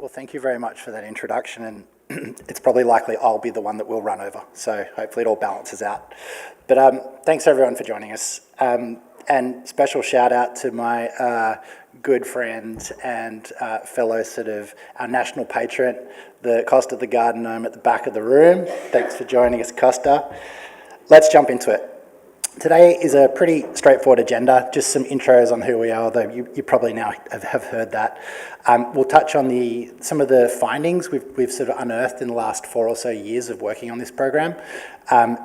Well, thank you very much for that introduction, and it's probably likely I'll be the one that will run over, so hopefully it all balances out. But thanks everyone for joining us, and special shout out to my good friend and fellow our national patron, the Costa the Garden Gnome at the back of the room. Thanks for joining us, Costa. Let's jump into it. Today is a pretty straightforward agenda, just some intros on who we are, although you probably now have heard that. We'll touch on some of the findings we've sort of unearthed in the last 4 or so years of working on this program,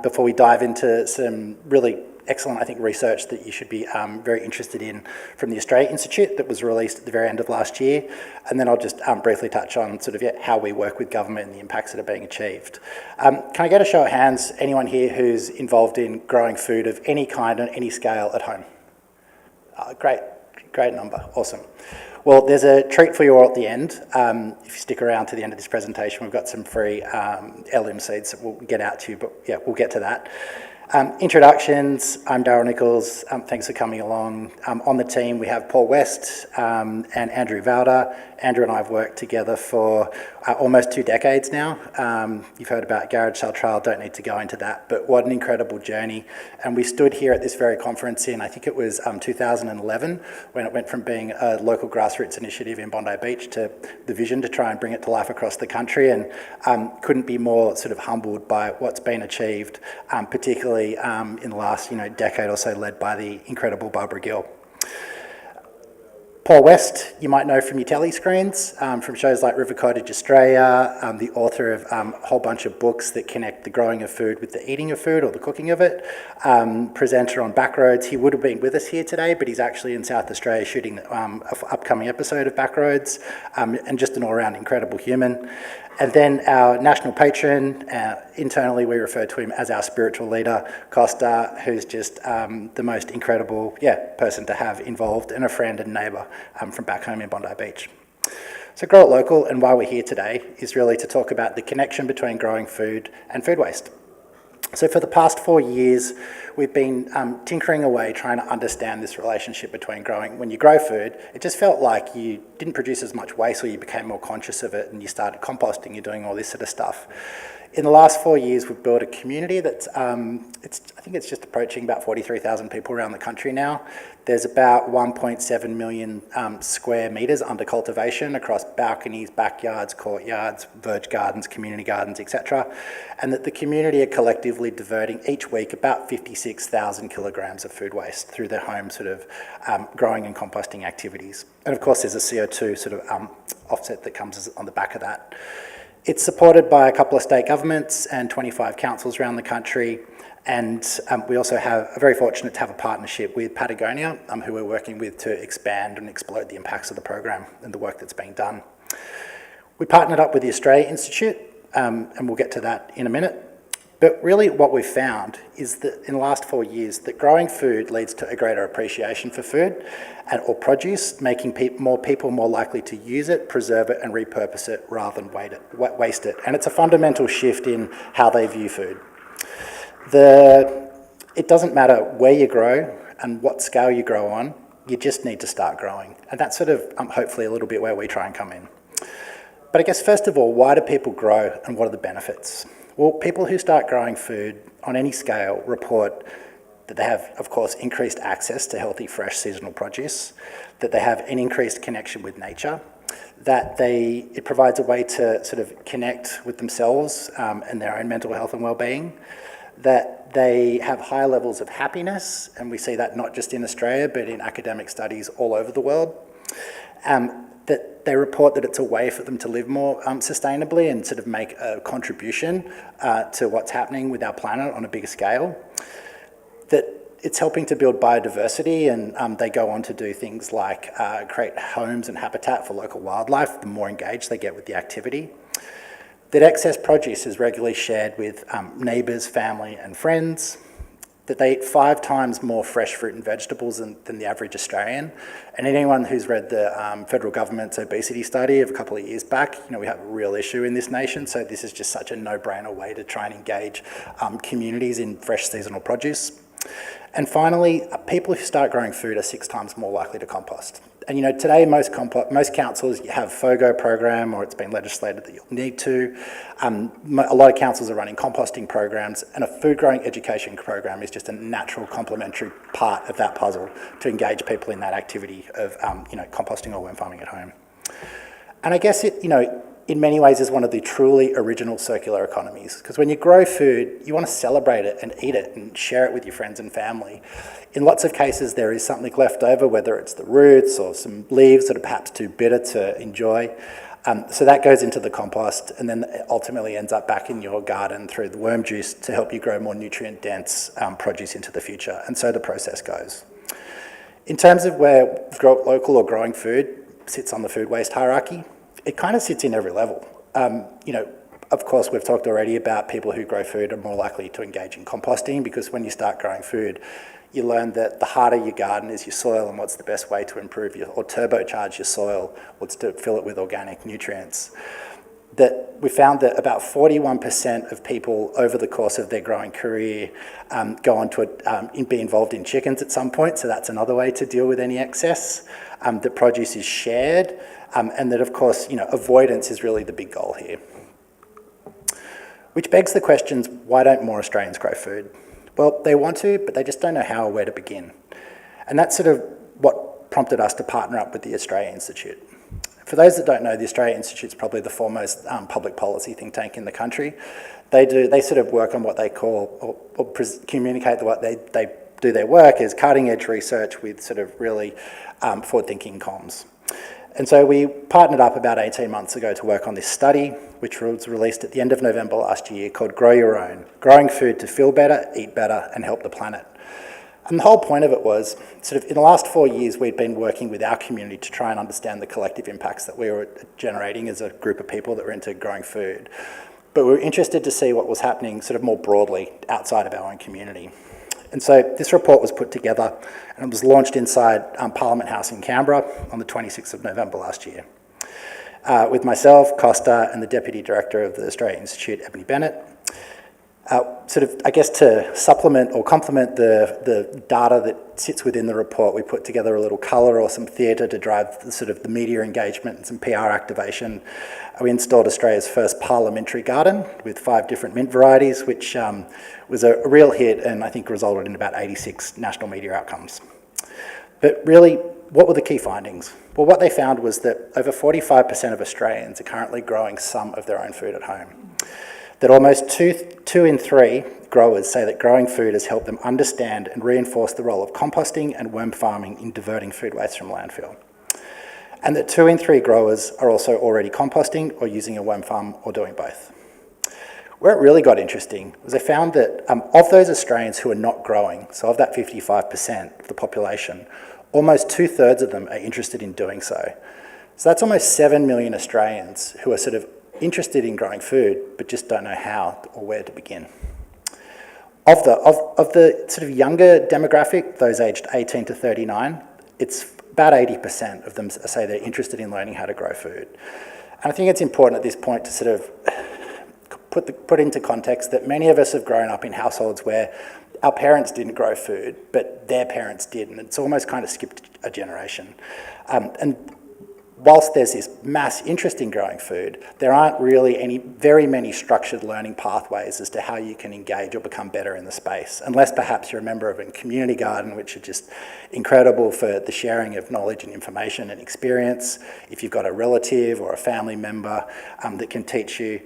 before we dive into some really excellent, I think, research that you should be very interested in from the Australia Institute that was released at the very end of last year. And then I'll just briefly touch on how we work with government and the impacts that are being achieved. Can I get a show of hands, anyone here who's involved in growing food of any kind on any scale at home? Great number, awesome. Well, there's a treat for you all at the end. If you stick around to the end of this presentation, we've got some free heirloom seeds that we'll get out to you, but yeah, we'll get to that. Introductions, I'm Darryl Nichols, thanks for coming along. On the team we have Paul West and Andrew Valder. Andrew and I have worked together for almost 2 decades now. You've heard about Garage Sale Trial, don't need to go into that, but what an incredible journey. And we stood here at this very conference in, I think it was 2011, when it went from being a local grassroots initiative in Bondi Beach to the vision to try and bring it to life across the country, and couldn't be more sort of humbled by what's been achieved, particularly in the last decade or so, led by the incredible Barbara Gill. Paul West, you might know from your telly screens, from shows like River Cottage Australia, the author of a whole bunch of books that connect the growing of food with the eating of food or the cooking of it, presenter on Backroads. He would have been with us here today, but he's actually in South Australia shooting an upcoming episode of Backroads, and just an all-round incredible human. And then our national patron, internally we refer to him as our spiritual leader, Costa, who's just the most incredible person to have involved, and a friend and neighbour from back home in Bondi Beach. So Grow It Local, and why we're here today, is really to talk about the connection between growing food and food waste. So for the past 4 years, we've been tinkering away trying to understand this relationship between growing. When you grow food, it just felt like you didn't produce as much waste, or you became more conscious of it and you started composting, you're doing all this sort of stuff. In the last 4 years, we've built a community that's, I think it's just approaching about 43,000 people around the country now. There's about 1.7 million square metres under cultivation across balconies, backyards, courtyards, verge gardens, community gardens, etc. And that the community are collectively diverting each week about 56,000 kilograms of food waste through their home growing and composting activities. And of course, there's a CO2 offset that comes on the back of that. It's supported by a couple of state governments and 25 councils around the country, and we also are very fortunate to have a partnership with Patagonia, who we're working with to expand and explode the impacts of the program and the work that's being done. We partnered up with the Australia Institute, and we'll get to that in a minute. But really what we've found is that in the last 4 years, that growing food leads to a greater appreciation for food or produce, making more people more likely to use it, preserve it and repurpose it rather than waste it. And it's a fundamental shift in how they view food. It doesn't matter where you grow and what scale you grow on, you just need to start growing. And that's hopefully a little bit where we try and come in. But I guess first of all, why do people grow and what are the benefits? Well, people who start growing food on any scale report that they have, of course, increased access to healthy, fresh, seasonal produce, that they have an increased connection with nature, that it provides a way to connect with themselves and their own mental health and well-being, that they have higher levels of happiness, and we see that not just in Australia, but in academic studies all over the world, that they report that it's a way for them to live more sustainably and make a contribution to what's happening with our planet on a bigger scale, that it's helping to build biodiversity, and they go on to do things like create homes and habitat for local wildlife the more engaged they get with the activity, that excess produce is regularly shared with neighbours, family and friends, that they eat 5 times more fresh fruit and vegetables than the average Australian. And anyone who's read the federal government's obesity study of a couple of years back, we have a real issue in this nation, so this is just such a no-brainer way to try and engage communities in fresh seasonal produce. And finally, people who start growing food are 6 times more likely to compost. And today most councils have FOGO program, or it's been legislated that you'll need to. A lot of councils are running composting programs, and a food growing education program is just a natural complementary part of that puzzle to engage people in that activity of composting or worm farming at home. And I guess it, in many ways is one of the truly original circular economies, because when you grow food, you want to celebrate it and eat it and share it with your friends and family. In lots of cases, there is something left over, whether it's the roots or some leaves that are perhaps too bitter to enjoy. So that goes into the compost and then ultimately ends up back in your garden through the worm juice to help you grow more nutrient-dense produce into the future. And so the process goes. In terms of where local or growing food sits on the food waste hierarchy, it kind of sits in every level. Of course, we've talked already about people who grow food are more likely to engage in composting, because when you start growing food, you learn that the harder your garden is your soil, and what's the best way to improve or turbocharge your soil, was to fill it with organic nutrients. That we found that about 41% of people over the course of their growing career go on to be involved in chickens at some point, so that's another way to deal with any excess. That produce is shared, and that, of course, avoidance is really the big goal here. Which begs the questions, why don't more Australians grow food? Well, they want to, but they just don't know how or where to begin. And that's sort of what prompted us to partner up with the Australia Institute. For those that don't know, the Australia Institute is probably the foremost public policy think tank in the country. They sort of work on what they call, or communicate what they do their work as cutting edge research with sort of really forward-thinking comms. And so we partnered up about 18 months ago to work on this study, which was released at the end of November last year, called Grow Your Own: Growing Food to Feel Better, Eat Better and Help the Planet. And the whole point of it was, sort of in the last 4 years, we'd been working with our community to try and understand the collective impacts that we were generating as a group of people that were into growing food. But we were interested to see what was happening sort of more broadly outside of our own community. And so this report was put together and it was launched inside Parliament House in Canberra on the 26th of November last year. With myself, Costa, and the Deputy Director of the Australia Institute, Ebony Bennett. Sort of, I guess, to supplement or complement the data that sits within the report, we put together a little colour or some theatre to drive the sort of the media engagement and some PR activation. We installed Australia's first parliamentary garden with 5 different mint varieties, which was a real hit and I think resulted in about 86 national media outcomes. But really, what were the key findings? Well, what they found was that over 45% of Australians are currently growing some of their own food at home. That almost two in 3 growers say that growing food has helped them understand and reinforce the role of composting and worm farming in diverting food waste from landfill. And that 2 in 3 growers are also already composting or using a worm farm or doing both. Where it really got interesting was they found that of those Australians who are not growing, so of that 55% of the population, almost 2/3 of them are interested in doing so. So that's almost 7 million Australians who are sort of interested in growing food, but just don't know how or where to begin. Of the sort of younger demographic, those aged 18 to 39, it's about 80% of them say they're interested in learning how to grow food. And I think it's important at this point to sort of put into context that many of us have grown up in households where our parents didn't grow food, but their parents did, and it's almost kind of skipped a generation. And whilst there's this mass interest in growing food, there aren't really very many structured learning pathways as to how you can engage or become better in the space, unless perhaps you're a member of a community garden, which are just incredible for the sharing of knowledge and information and experience, if you've got a relative or a family member that can teach you.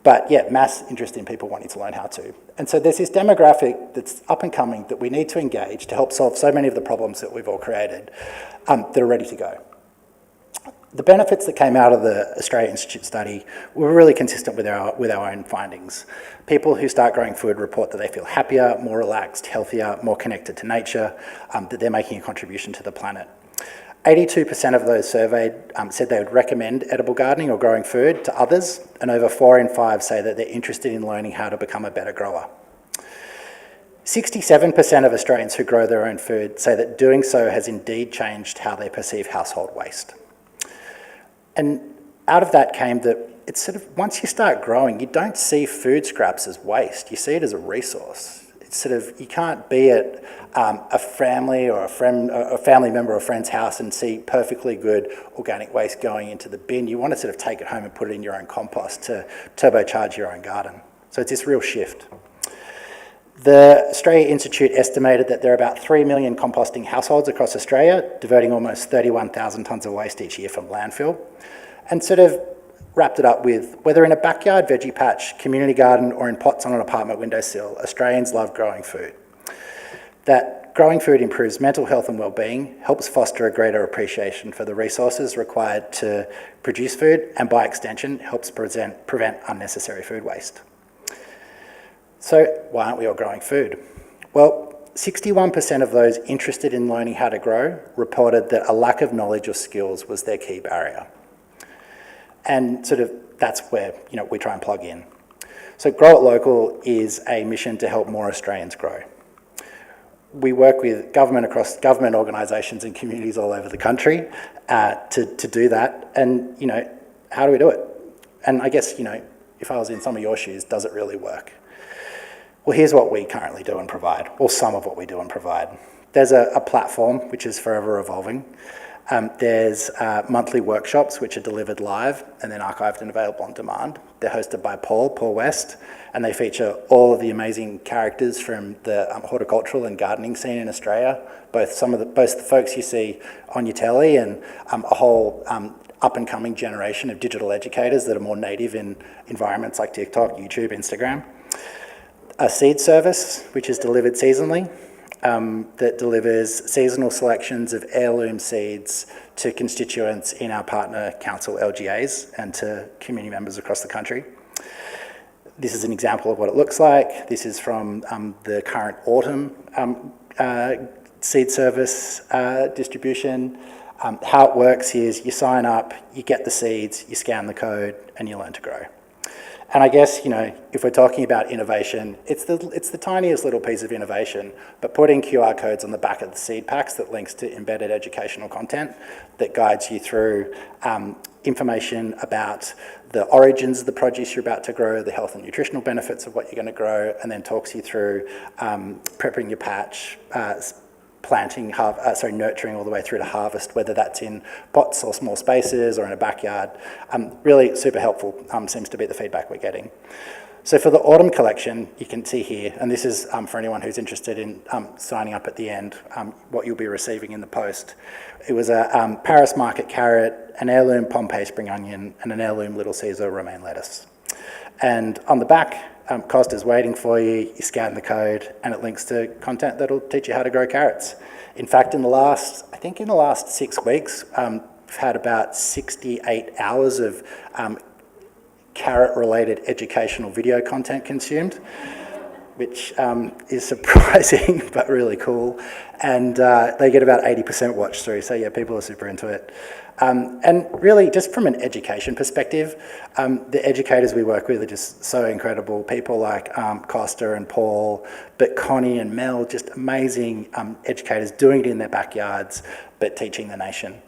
But yeah, mass interest in people wanting to learn how to. And so there's this demographic that's up and coming that we need to engage to help solve so many of the problems that we've all created that are ready to go. The benefits that came out of the Australia Institute study were really consistent with our own findings. People who start growing food report that they feel happier, more relaxed, healthier, more connected to nature, that they're making a contribution to the planet. 82% of those surveyed said they would recommend edible gardening or growing food to others, and over 4 in 5 say that they're interested in learning how to become a better grower. 67% of Australians who grow their own food say that doing so has indeed changed how they perceive household waste. And out of that came that it's sort of, once you start growing, you don't see food scraps as waste, you see it as a resource. sort of, you can't be at a family or a family member or friend's house and see perfectly good organic waste going into the bin. You want to sort of take it home and put it in your own compost to turbocharge your own garden. So it's this real shift. The Australia Institute estimated that there are about 3 million composting households across Australia, diverting almost 31,000 tonnes of waste each year from landfill, and sort of wrapped it up with, whether in a backyard veggie patch, community garden, or in pots on an apartment windowsill, Australians love growing food. That growing food improves mental health and well-being, helps foster a greater appreciation for the resources required to produce food, and by extension, helps prevent unnecessary food waste. So why aren't we all growing food? Well, 61% of those interested in learning how to grow reported that a lack of knowledge or skills was their key barrier. And sort of that's where we try and plug in. So Grow It Local is a mission to help more Australians grow. We work with government organisations and communities all over the country to do that. And how do we do it? And I guess if I was in some of your shoes, does it really work? Well, here's what we currently do and provide, or some of what we do and provide. There's a platform which is forever evolving. There's monthly workshops which are delivered live and then archived and available on demand. They're hosted by Paul West, and they feature all of the amazing characters from the horticultural and gardening scene in Australia, both the folks you see on your telly and a whole up-and-coming generation of digital educators that are more native in environments like TikTok, YouTube, Instagram. A seed service, which is delivered seasonally, that delivers seasonal selections of heirloom seeds to constituents in our partner council LGAs and to community members across the country. This is an example of what it looks like. This is from the current autumn seed service distribution. How it works is you sign up, you get the seeds, you scan the code, and you learn to grow. And I guess, if we're talking about innovation, it's the tiniest little piece of innovation, but putting QR codes on the back of the seed packs that links to embedded educational content that guides you through information about the origins of the produce you're about to grow, the health and nutritional benefits of what you're going to grow, and then talks you through prepping your patch, nurturing all the way through to harvest, whether that's in pots or small spaces or in a backyard. Really super helpful seems to be the feedback we're getting. So for the autumn collection, you can see here, and this is for anyone who's interested in signing up at the end, what you'll be receiving in the post. It was a Paris market carrot, an heirloom Pompeii spring onion, and an heirloom Little Caesar romaine lettuce. And on the back, cost is waiting for you, you scan the code, and it links to content that'll teach you how to grow carrots. In fact, in the last 6 weeks, we've had about 68 hours of carrot-related educational video content consumed, which is surprising but really cool. And they get about 80% watch through, so yeah, people are super into it. And really, just from an education perspective, the educators we work with are just so incredible. People like Costa and Paul, but Connie and Mel, just amazing educators doing it in their backyards, but teaching the nation.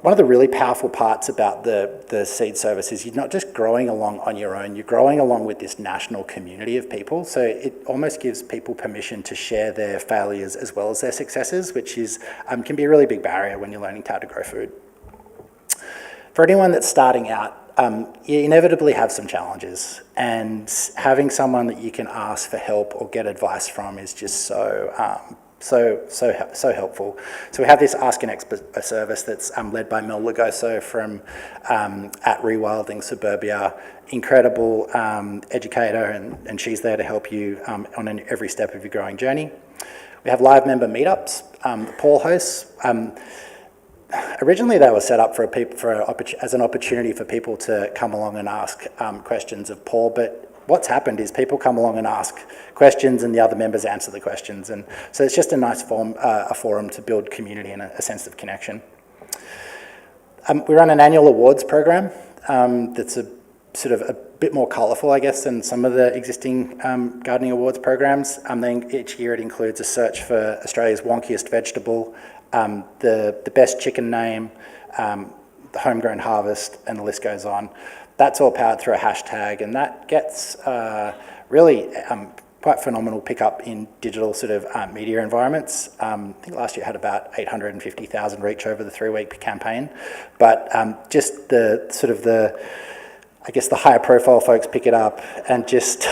One of the really powerful parts about the seed service is you're not just growing along on your own, you're growing along with this national community of people. So it almost gives people permission to share their failures as well as their successes, which is can be a really big barrier when you're learning how to grow food. For anyone that's starting out, you inevitably have some challenges, and having someone that you can ask for help or get advice from is just so helpful. So we have this Ask an Expert service that's led by Mel Lugoso from at Rewilding Suburbia, incredible educator, and she's there to help you on every step of your growing journey. We have live member meetups. Paul hosts. Originally, they were set up as an opportunity for people to come along and ask questions of Paul, but what's happened is people come along and ask questions and the other members answer the questions. And so it's just a nice forum to build community and a sense of connection. We run an annual awards program that's a bit more colourful, I guess, than some of the existing gardening awards programs. Then each year it includes a search for Australia's wonkiest vegetable, the best chicken name, the homegrown harvest, and the list goes on. That's all powered through a hashtag, and that gets really quite phenomenal pickup in digital sort of media environments. I think last year it had about 850,000 reach over the 3-week campaign, but just the sort of I guess the higher profile folks pick it up, and just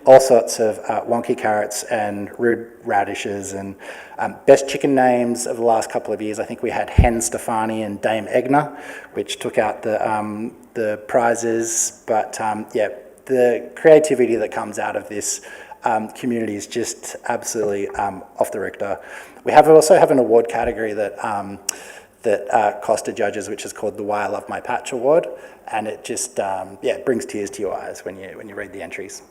all sorts of wonky carrots and rude radishes, and best chicken names of the last couple of years. I think we had Hen Stefani and Dame Egna, which took out the prizes. But the creativity that comes out of this community is just absolutely off the Richter. We also have an award category that Costa judges, which is called the Why I Love My Patch Award, and it just it brings tears to your eyes when you read the entries.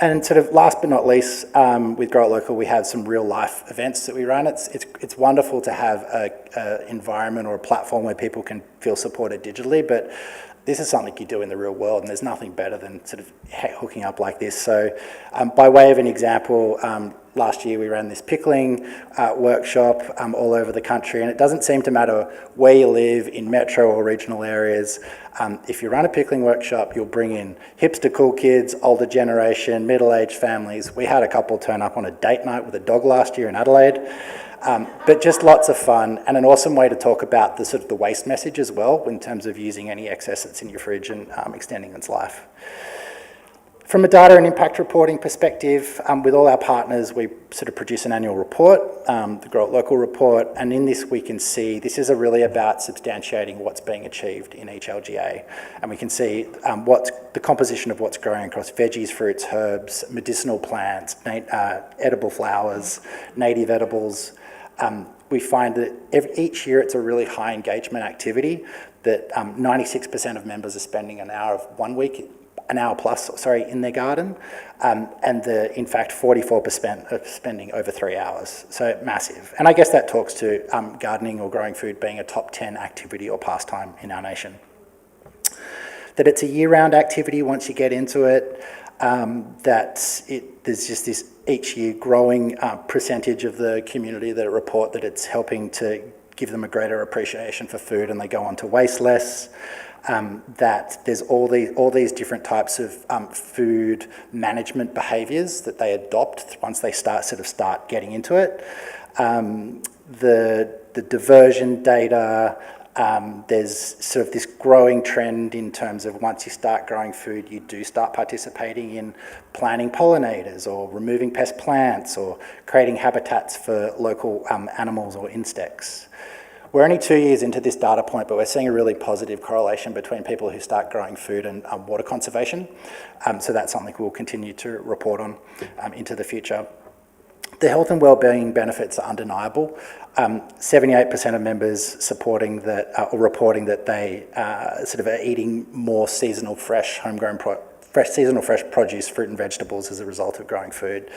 And sort of last but not least, with Grow It Local, we have some real life events that we run. It's wonderful to have a environment or a platform where people can feel supported digitally, but this is something you do in the real world, and there's nothing better than sort of hooking up like this. So by way of an example, last year we ran this pickling workshop all over the country, and it doesn't seem to matter where you live in metro or regional areas. If you run a pickling workshop, you'll bring in hipster cool kids, older generation, middle-aged families. We had a couple turn up on a date night with a dog last year in Adelaide. But just lots of fun, and an awesome way to talk about the sort of the waste message as well, in terms of using any excess that's in your fridge and extending its life. From a data and impact reporting perspective, with all our partners, we sort of produce an annual report, the Grow It Local report, and in this we can see this is really about substantiating what's being achieved in each LGA. And we can see what's the composition of what's growing across veggies, fruits, herbs, medicinal plants, edible flowers, native edibles. We find that each year it's a really high engagement activity, that 96% of members are spending an hour plus in their garden, and in fact 44% are spending over 3 hours, so massive. And I guess that talks to gardening or growing food being a top 10 activity or pastime in our nation. That it's a year-round activity once you get into it, there's just this each year growing percentage of the community that report that it's helping to give them a greater appreciation for food, and they go on to waste less. That there's all these different types of food management behaviours that they adopt once they start getting into it. The diversion data. There's sort of this growing trend in terms of once you start growing food, you do start participating in planting pollinators or removing pest plants or creating habitats for local animals or insects. We're only 2 years into this data point, but we're seeing a really positive correlation between people who start growing food and water conservation. So that's something we'll continue to report on into the future. The health and wellbeing benefits are undeniable. 78% of members supporting that or reporting that they sort of are eating more seasonal, fresh, homegrown seasonal fresh produce, fruit and vegetables as a result of growing food.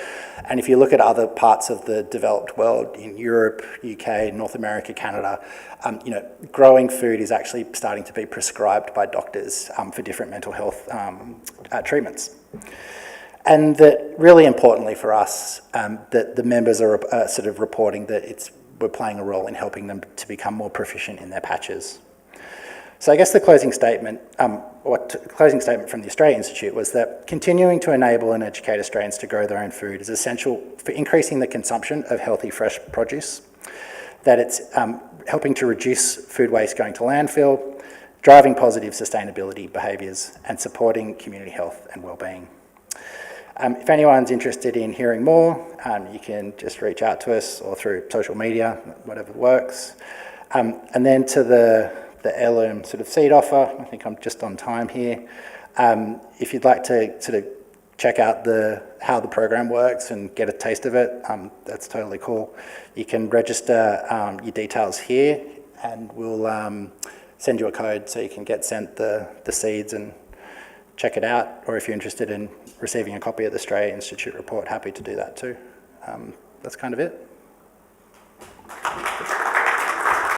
And if you look at other parts of the developed world, in Europe, UK, North America, Canada, growing food is actually starting to be prescribed by doctors for different mental health treatments. And that really importantly for us, that the members are sort of reporting that we're playing a role in helping them to become more proficient in their patches. So I guess the closing statement from the Australia Institute was that continuing to enable and educate Australians to grow their own food is essential for increasing the consumption of healthy fresh produce, that it's helping to reduce food waste going to landfill, driving positive sustainability behaviours, and supporting community health and wellbeing. If anyone's interested in hearing more, you can just reach out to us or through social media, whatever works. And then to the heirloom sort of seed offer, I think I'm just on time here. If you'd like to sort of check out how the program works and get a taste of it, that's totally cool. You can register your details here, and we'll send you a code so you can get sent the seeds and check it out. Or if you're interested in receiving a copy of the Australia Institute report, happy to do that too. That's kind of it.